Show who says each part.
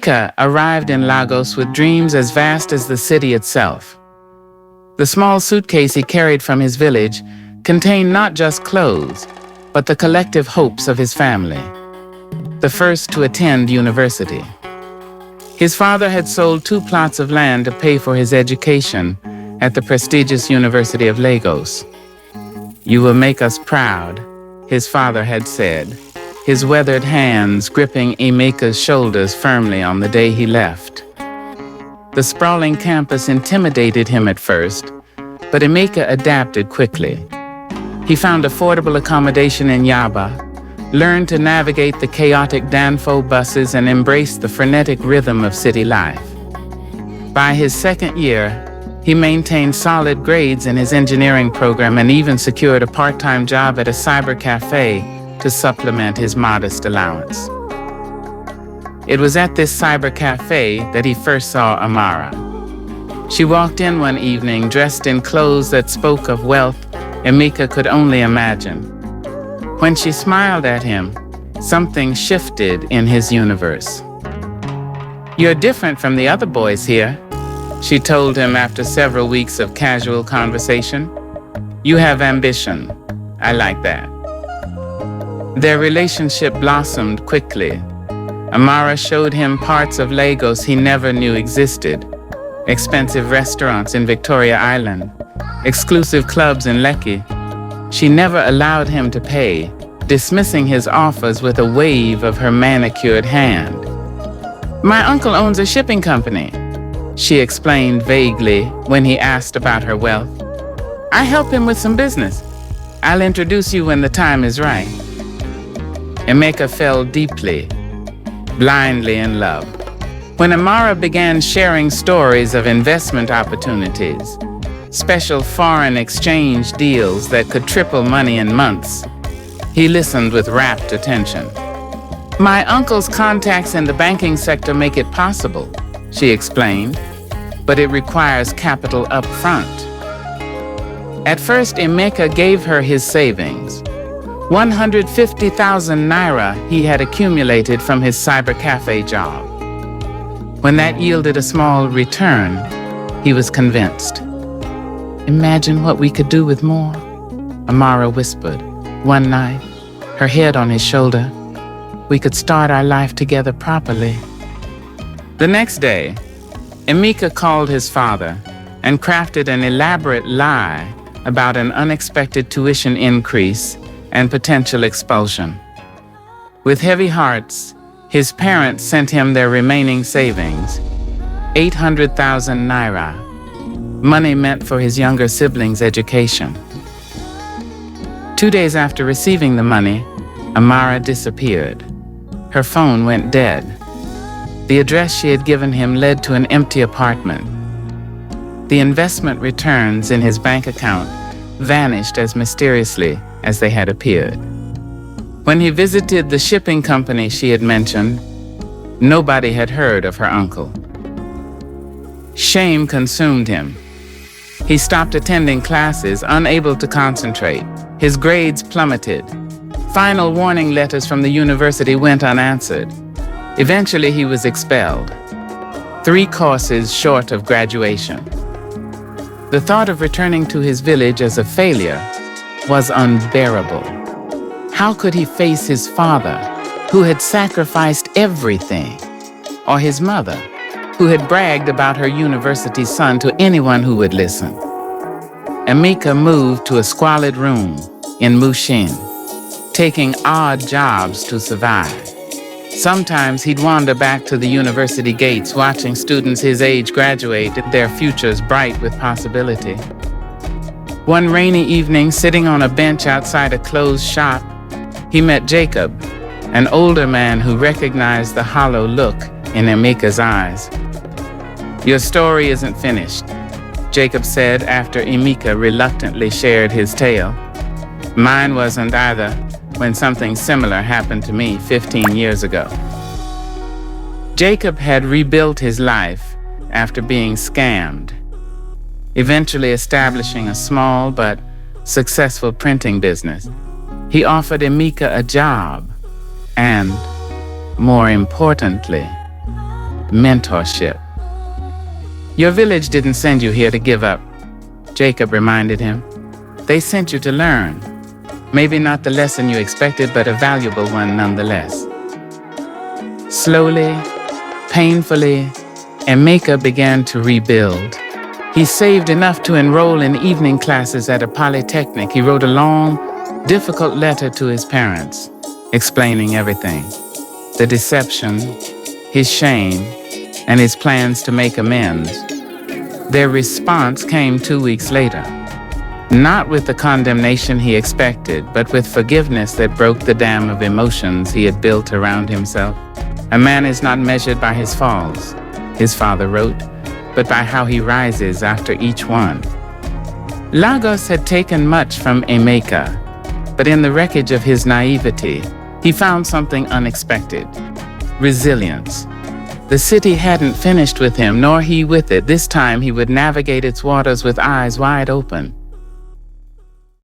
Speaker 1: Emeka arrived in Lagos with dreams as vast as the city itself. The small suitcase he carried from his village contained not just clothes, but the collective hopes of his family, the first to attend university. His father had sold 2 plots of land to pay for his education at the prestigious University of Lagos. "You will make us proud," his father had said, his weathered hands gripping Emeka's shoulders firmly on the day he left. The sprawling campus intimidated him at first, but Emeka adapted quickly. He found affordable accommodation in Yaba, learned to navigate the chaotic Danfo buses, and embraced the frenetic rhythm of city life. By his second year, he maintained solid grades in his engineering program and even secured a part-time job at a cyber café to supplement his modest allowance. It was at this cyber café that he first saw Amara. She walked in one evening dressed in clothes that spoke of wealth Emeka could only imagine. When she smiled at him, something shifted in his universe. "You're different from the other boys here," she told him after several weeks of casual conversation. "You have ambition. I like that." Their relationship blossomed quickly. Amara showed him parts of Lagos he never knew existed: expensive restaurants in Victoria Island, exclusive clubs in Lekki. She never allowed him to pay, dismissing his offers with a wave of her manicured hand. "My uncle owns a shipping company," she explained vaguely when he asked about her wealth. "I help him with some business. I'll introduce you when the time is right." Emeka fell deeply, blindly in love. When Amara began sharing stories of investment opportunities, special foreign exchange deals that could triple money in months, he listened with rapt attention. "My uncle's contacts in the banking sector make it possible," she explained, "but it requires capital up front." At first, Emeka gave her his savings, 150,000 naira he had accumulated from his cyber cafe job. When that yielded a small return, he was convinced. "Imagine what we could do with more," Amara whispered one night, her head on his shoulder. "We could start our life together properly." The next day, Emeka called his father and crafted an elaborate lie about an unexpected tuition increase and potential expulsion. With heavy hearts, his parents sent him their remaining savings, 800,000 naira, money meant for his younger siblings' education. 2 days after receiving the money, Amara disappeared. Her phone went dead. The address she had given him led to an empty apartment. The investment returns in his bank account vanished as mysteriously as they had appeared. When he visited the shipping company she had mentioned, nobody had heard of her uncle. Shame consumed him. He stopped attending classes, unable to concentrate. His grades plummeted. Final warning letters from the university went unanswered. Eventually, he was expelled, 3 courses short of graduation. The thought of returning to his village as a failure was unbearable. How could he face his father, who had sacrificed everything, or his mother, who had bragged about her university son to anyone who would listen? Emeka moved to a squalid room in Mushin, taking odd jobs to survive. Sometimes he'd wander back to the university gates, watching students his age graduate, their futures bright with possibility. One rainy evening, sitting on a bench outside a closed shop, he met Jacob, an older man who recognized the hollow look in Emeka's eyes. "Your story isn't finished," Jacob said after Emeka reluctantly shared his tale. "Mine wasn't either, when something similar happened to me 15 years ago." Jacob had rebuilt his life after being scammed, eventually establishing a small but successful printing business. He offered Emeka a job and, more importantly, mentorship. Your village didn't send you here to give up, Jacob reminded him. They sent you to learn. Maybe not the lesson you expected, but a valuable one nonetheless. Slowly, painfully, Emeka began to rebuild. He saved enough to enroll in evening classes at a polytechnic. He wrote a long, difficult letter to his parents, explaining everything: the deception, his shame, and his plans to make amends. Their response came 2 weeks later, not with the condemnation he expected, but with forgiveness that broke the dam of emotions he had built around himself. A man is not measured by his falls, his father wrote, but by how he rises after each one. Lagos had taken much from Emeka, but in the wreckage of his naivety, he found something unexpected: resilience. The city hadn't finished with him, nor he with it. This time he would navigate its waters with eyes wide open.